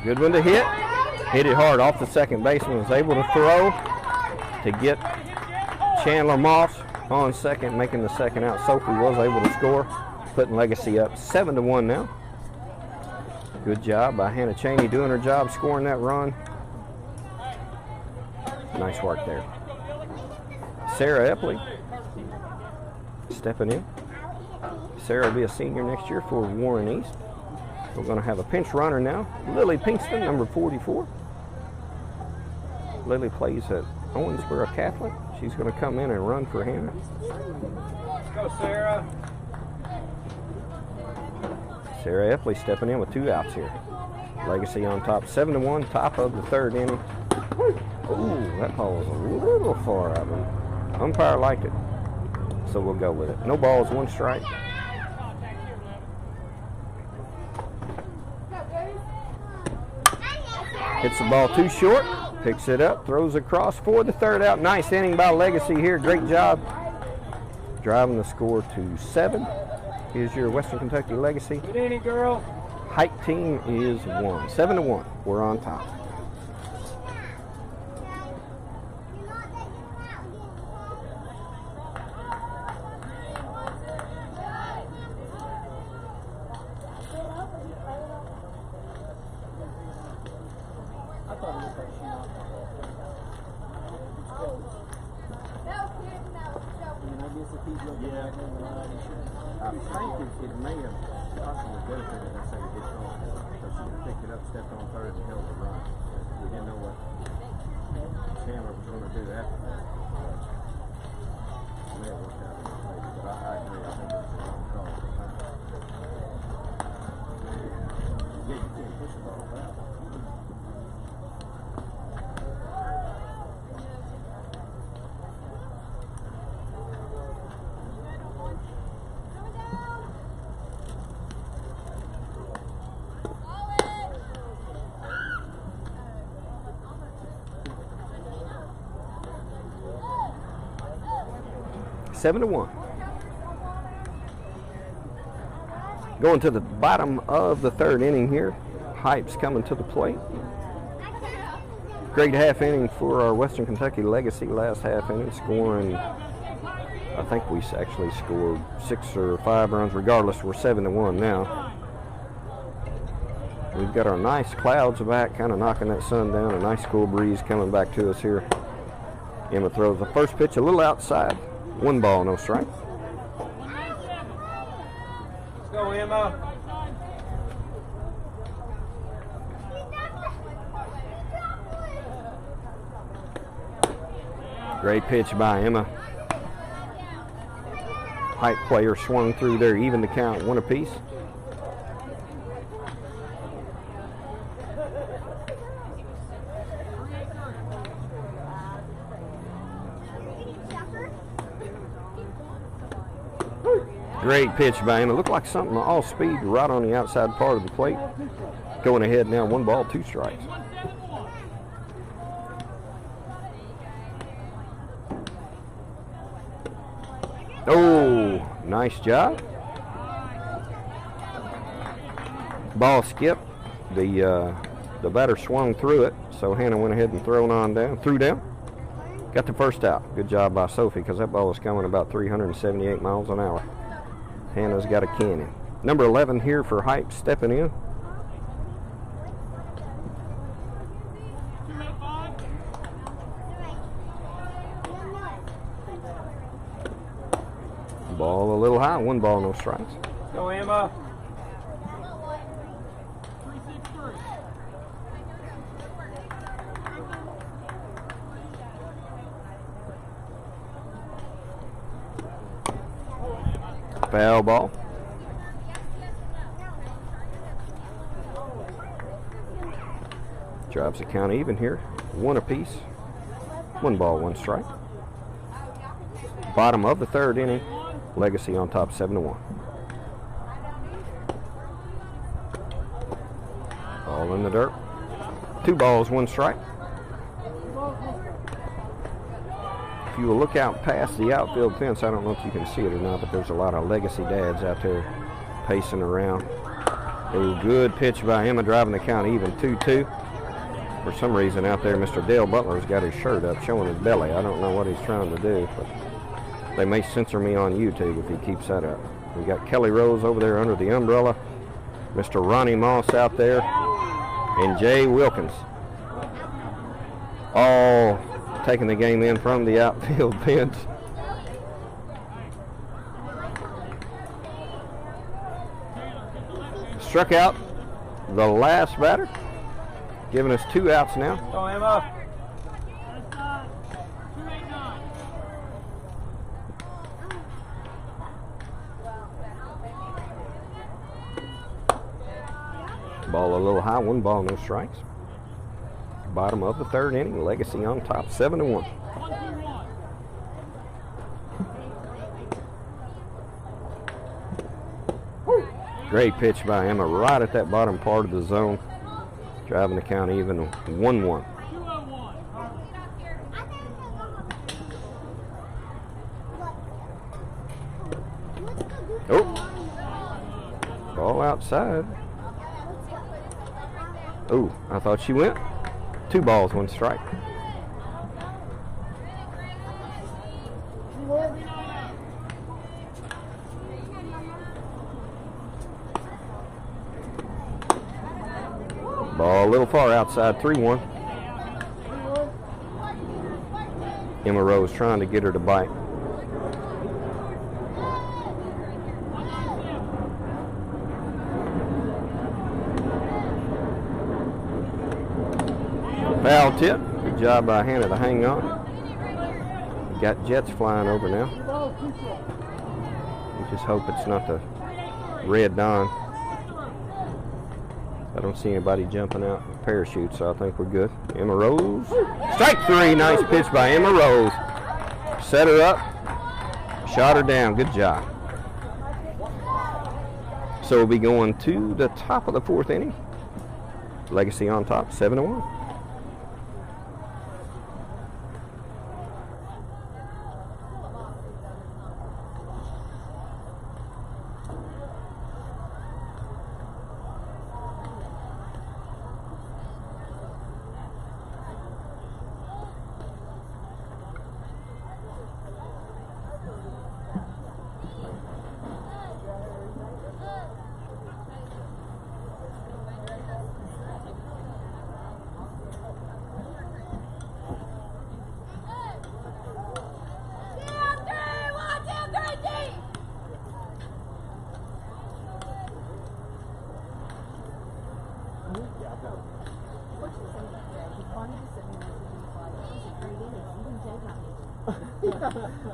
good one to hit. Hit it hard off the second baseman. Was able to throw to get Chandler Moss on second, making the second out. Sophie was able to score, putting Legacy up 7-1 now. Good job by Hannah Cheney doing her job, scoring that run. Nice work there. Sarah Epley stepping in. Sarah will be a senior next year for Warren East. We're going to have a pinch runner now. Lily Pinkston, number 44. Lily plays at Owensboro Catholic. She's going to come in and run for Hannah. Let's go, Sarah. Sarah Epley stepping in with 2 outs here. Legacy on top, 7-1, top of the 3rd inning. Ooh, that ball was a little far out. Umpire liked it, so we'll go with it. No balls, 1 strike. Hits the ball too short, picks it up, throws across for the 3rd out. Nice inning by Legacy here. Great job driving the score to 7. Here's your Western Kentucky Legacy. Good inning, girl. Height team is 1. 7-1. We're on top. I think it may have possibly benefited us that it gets on. So she would have picked it up, stepped on 3rd, and held the run. We didn't know what Chandler was going to do after that. It may have worked out in my favor, but I agree. I think it was a wrong call. Yeah, you can't push the ball back. Seven to 1. Going to the bottom of the 3rd inning here. Hype's coming to the plate. Great half inning for our Western Kentucky Legacy last half inning, scoring, I think we actually scored 6 or 5 runs. Regardless, we're 7-1 now. We've got our nice clouds back, kind of knocking that sun down. A nice cool breeze coming back to us here. Emma throws the first pitch a little outside. 1 ball, no strike. Let's go, Emma. Great pitch by Emma. Height player swung through there, even the count, 1 apiece. Great pitch by him. It looked like something all speed right on the outside part of the plate. Going ahead now, 1 ball, 2 strikes. Oh, nice job. Ball skipped. The batter swung through it, so Hannah went ahead and threw down. Got the first out. Good job by Sophie, because that ball was coming about 378 miles an hour. Hannah's got a cannon. Number 11 here for Hype stepping in. Ball a little high, 1 ball, no strikes. Go, Emma. Foul ball. Drives the count even here. 1 apiece. 1 ball, 1 strike. Bottom of the 3rd inning. Legacy on top, 7-1. Ball in the dirt. 2 balls, 1 strike. If you will look out past the outfield fence, I don't know if you can see it or not, but there's a lot of Legacy dads out there pacing around. A good pitch by Emma, driving the count even, 2-2. For some reason out there, Mr. Dale Butler's got his shirt up, showing his belly. I don't know what he's trying to do, but they may censor me on YouTube if he keeps that up. We got Kelly Rose over there under the umbrella, Mr. Ronnie Moss out there, and Jay Wilkins. All taking the game in from the outfield fence. Struck out the last batter, giving us 2 outs now. Go, Emma. Ball a little high, 1 ball, no strikes. Bottom of the 3rd inning, Legacy on top, 7-1. Great pitch by Emma right at that bottom part of the zone, driving the count even 1-1. Oh, ball outside. Oh, I thought she went. 2 balls, 1 strike. Ball a little far outside, 3-1. Emma Rose trying to get her to bite. Foul tip. Good job by Hannah to hang on. Got jets flying over now. We just hope it's not the Red Dawn. I don't see anybody jumping out with parachutes, so I think we're good. Emma Rose. Strike 3. Nice pitch by Emma Rose. Set her up. Shot her down. Good job. So we'll be going to the top of the 4th inning. Legacy on top, 7-1.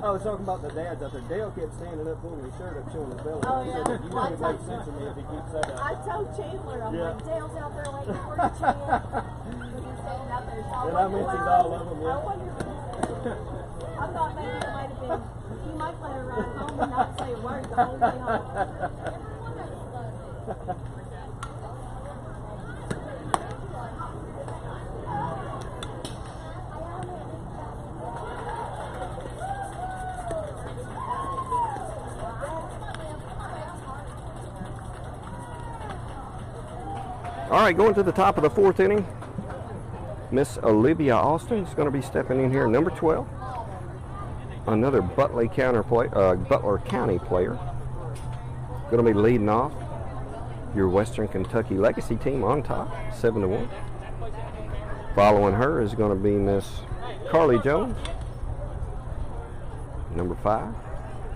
I was talking about the dads out there. Dale kept standing up, pulling his shirt up, showing his belly. Oh, yeah. He said, you would make sense to me if he keeps that up. I told Chandler, I'm Yeah. like, Dale's out there waiting for you, Chan. You're standing out there. So And I mentioned all of them, yeah. I wonder if I thought maybe it might have been, you might let her ride home and not say a word the whole way home. All right, going to the top of the 4th inning. Miss Olivia Austin is going to be stepping in here, number 12. Another Butler County player. Going to be leading off your Western Kentucky Legacy team on top, 7-1. Following her is going to be Miss Carly Jones, number 5.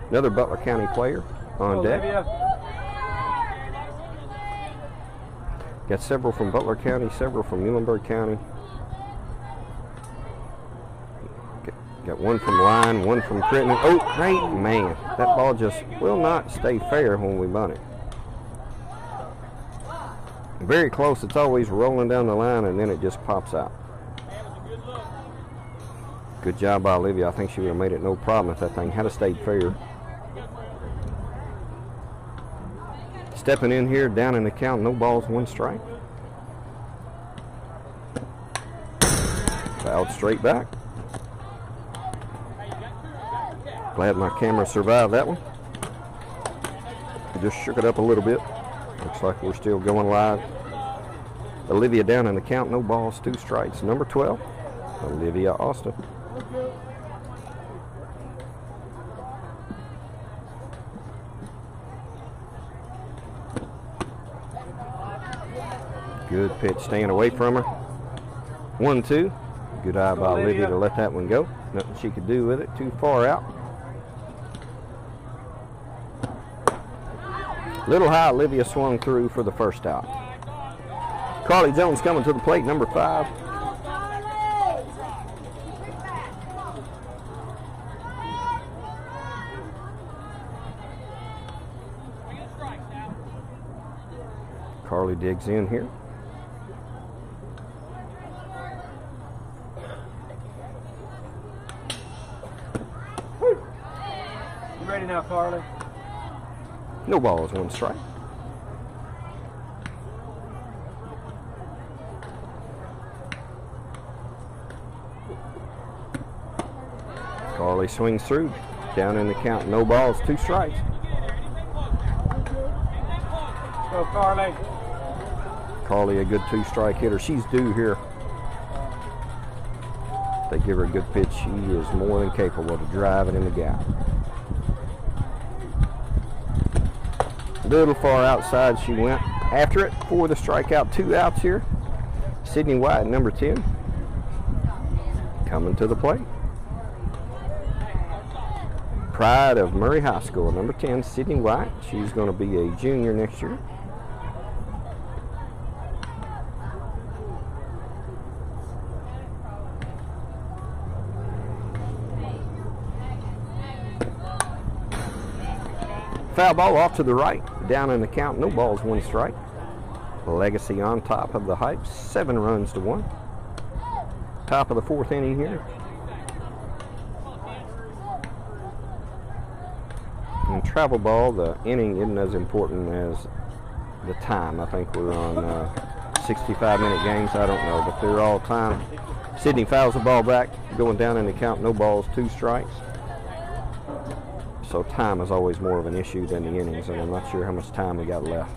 Another Butler County player on deck. Got several from Butler County, several from Muhlenberg County. Got one from Line, one from Crittenden. Oh, great man. That ball just will not stay fair when we bunt it. Very close. It's always rolling down the line, and then it just pops out. Good job by Olivia. I think she would have made it no problem if that thing had stayed fair. Stepping in here, down in the count, no balls, 1 strike. Fouled straight back. Glad my camera survived that one. Just shook it up a little bit. Looks like we're still going live. Olivia down in the count, no balls, 2 strikes. Number 12, Olivia Austin. Good pitch, staying away from her. 1-2. Good eye by Olivia to let that one go. Nothing she could do with it. Too far out. Little high, Olivia swung through for the first out. Carly Jones coming to the plate, number 5. Carly digs in here. You ready now, Carly? No balls, 1 strike. Carly swings through, down in the count, no balls, 2 strikes. Go, Carly. Carly, a good 2-strike hitter. She's due here. They give her a good pitch. She is more than capable of driving in the gap. A little far outside she went. After it for the strikeout, 2 outs here. Sydney White, number 10, coming to the plate. Pride of Murray High School, number 10, Sydney White. She's going to be a junior next year. Foul ball off to the right, down in the count, no balls, 1 strike. Legacy on top of the hype, 7 runs to 1. Top of the 4th inning here. In travel ball, the inning isn't as important as the time. I think we're on 65-minute games. I don't know, but they're all time. Sydney fouls the ball back, going down in the count, no balls, 2 strikes. So time is always more of an issue than the innings, and I'm not sure how much time we got left.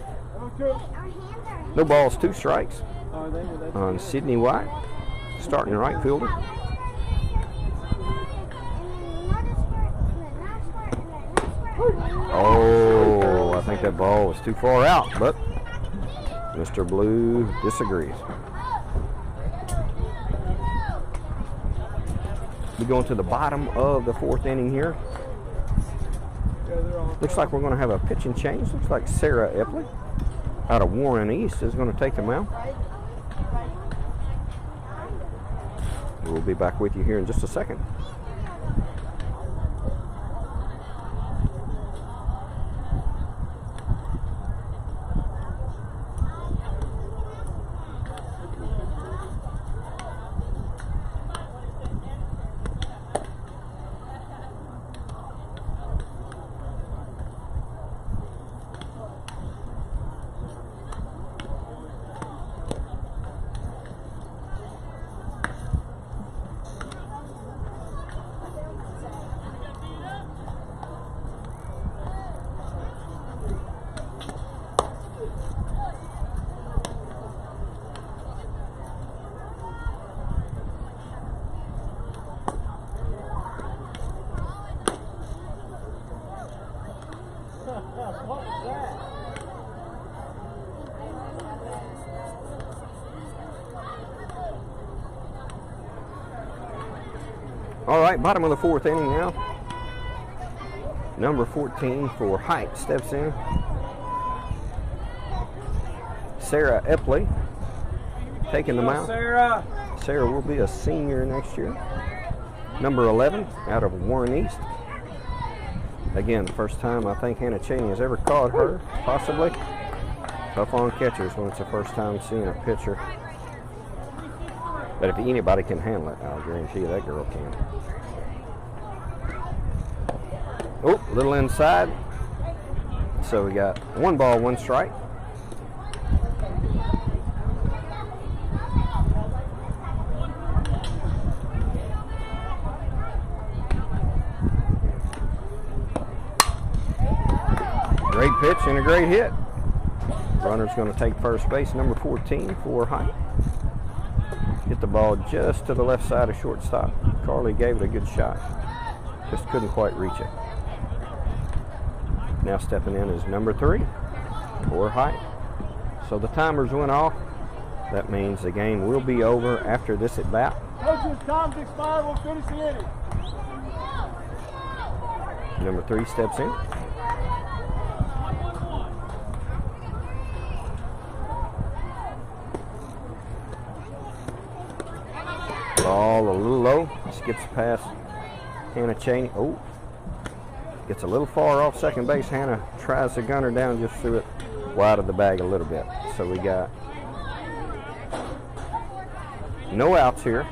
No balls, 2 strikes on Sydney White, starting right fielder. Oh, I think that ball was too far out, but Mr. Blue disagrees. We go into the bottom of the 4th inning here. Looks like we're going to have a pitching change. Looks like Sarah Epley out of Warren East is going to take the mound. We'll be back with you here in just a second. All right, bottom of the 4th inning now. Number 14 for Height steps in. Sarah Epley taking the mound. Sarah will be a senior next year. Number 11 out of Warren East. Again, the first time I think Hannah Cheney has ever caught her, possibly. Tough on catchers when it's the first time seeing a pitcher. But if anybody can handle it, I'll guarantee you that girl can. Oh, a little inside. So we got 1 ball, 1 strike. Great pitch and a great hit. Runner's going to take first base, number 14 for Height. Hit the ball just to the left side of shortstop. Carly gave it a good shot. Just couldn't quite reach it. Now stepping in is number 3 for Height. So the timers went off. That means the game will be over after this at bat. Coaches, time's expired. We'll finish the inning. Number 3 steps in. Ball a little low. Skips past Hannah Cheney. Oh, gets a little far off second base. Hannah tries to gun her down, just threw it wide of the bag a little bit. So we got no outs here.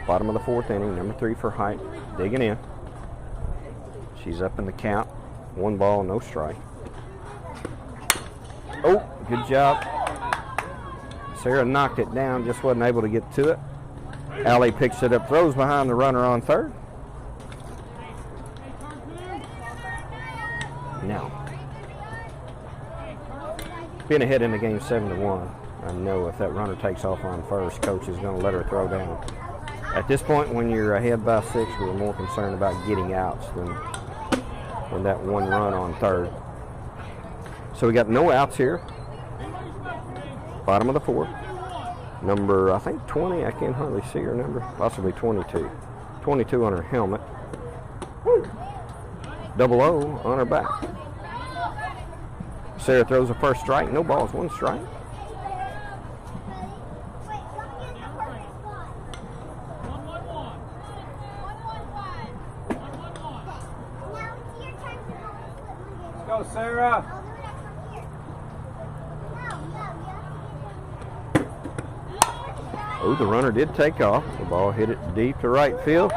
Bottom of the 4th inning, number 3 for Height, digging in. She's up in the count. 1 ball, no strike. Oh, good job. Sarah knocked it down, just wasn't able to get to it. Allie picks it up, throws behind the runner on third. Now, being ahead in the game 7-1, I know if that runner takes off on first, coach is going to let her throw down. At this point, when you're ahead by 6, we're more concerned about getting outs than that 1 run on third. So we got no outs here. Bottom of the 4th. Number, I think 20, I can't hardly see her number. Possibly 22. 22 on her helmet. 00 on her back. Sarah throws a first strike. No balls, 1 strike. Go, Sarah. Oh, the runner did take off. The ball hit it deep to right field.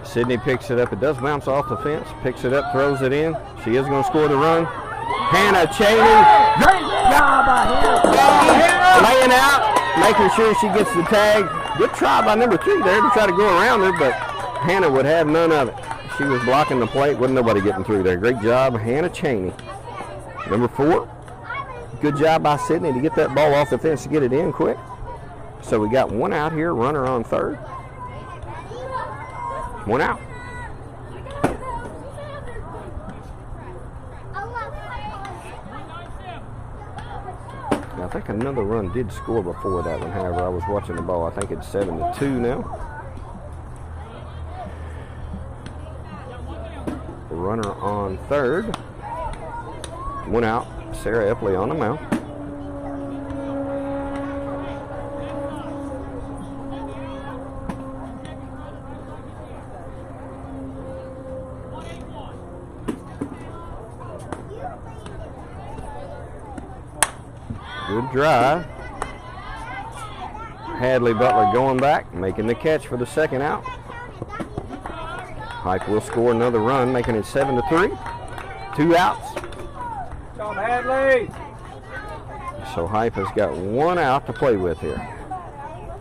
Sydney picks it up. It does bounce off the fence. Picks it up, throws it in. She is going to score the run. Hannah Cheney. Great job by Hannah. Laying out, making sure she gets the tag. Good try by number 3 there to try to go around her, but Hannah would have none of it. She was blocking the plate. Wasn't nobody getting through there. Great job, Hannah Cheney. Number 4. Good job by Sydney to get that ball off the fence to get it in quick. So we got 1 out here, runner on third. 1 out. Now, I think another run did score before that one. However, I was watching the ball. I think it's 7-2 now. The runner on third. 1 out. Sarah Epley on the mound. Good drive. Hadley Butler going back, making the catch for the 2nd out. Hype will score another run, making it 7-3. 2 outs. John Hadley. So Hype has got 1 out to play with here.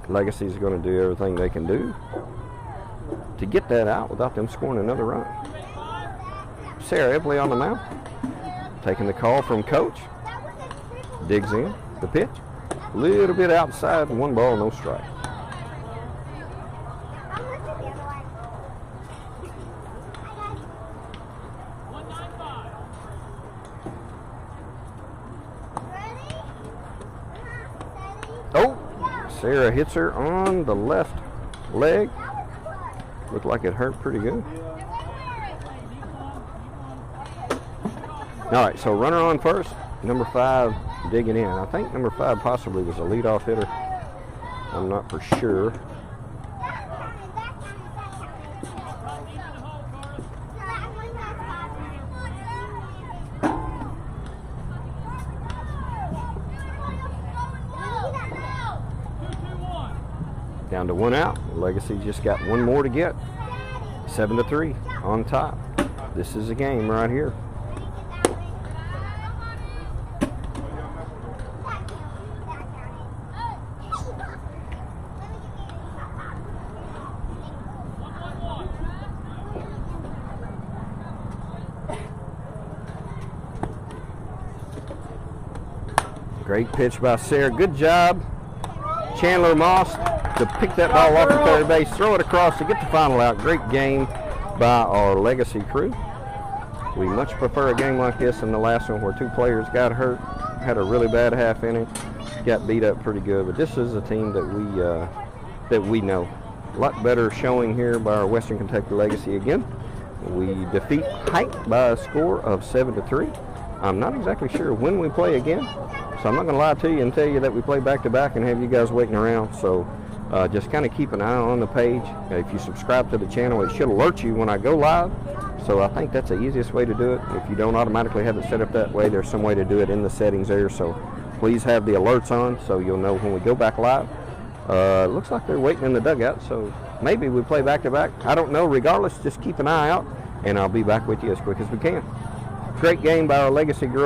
Legacy's going to do everything they can do to get that out without them scoring another run. Sarah Epley on the mound, taking the call from coach. Digs in, the pitch, a little bit outside, 1 ball, no strike. Oh, Sarah hits her on the left leg. Looked like it hurt pretty good. All right, so runner on first, number 5 digging in. I think number 5 possibly was a leadoff hitter. I'm not for sure. Down to 1 out. Legacy just got 1 more to get. 7-3 on top. This is a game right here. Great pitch by Sarah. Good job, Chandler Moss, to pick that ball off the third base, throw it across to get the final out. Great game by our Legacy crew. We much prefer a game like this than the last one where 2 players got hurt, had a really bad half inning, got beat up pretty good. But this is a team that we know. A lot better showing here by our Western Kentucky Legacy again. We defeat Height by a score of 7-3. I'm not exactly sure when we play again, so I'm not going to lie to you and tell you that we play back-to-back and have you guys waiting around. So just kind of keep an eye on the page. If you subscribe to the channel, it should alert you when I go live. So I think that's the easiest way to do it. If you don't automatically have it set up that way, there's some way to do it in the settings there. So please have the alerts on so you'll know when we go back live. Looks like they're waiting in the dugout, so maybe we play back-to-back. I don't know. Regardless, just keep an eye out, and I'll be back with you as quick as we can. Great game by our Legacy girls.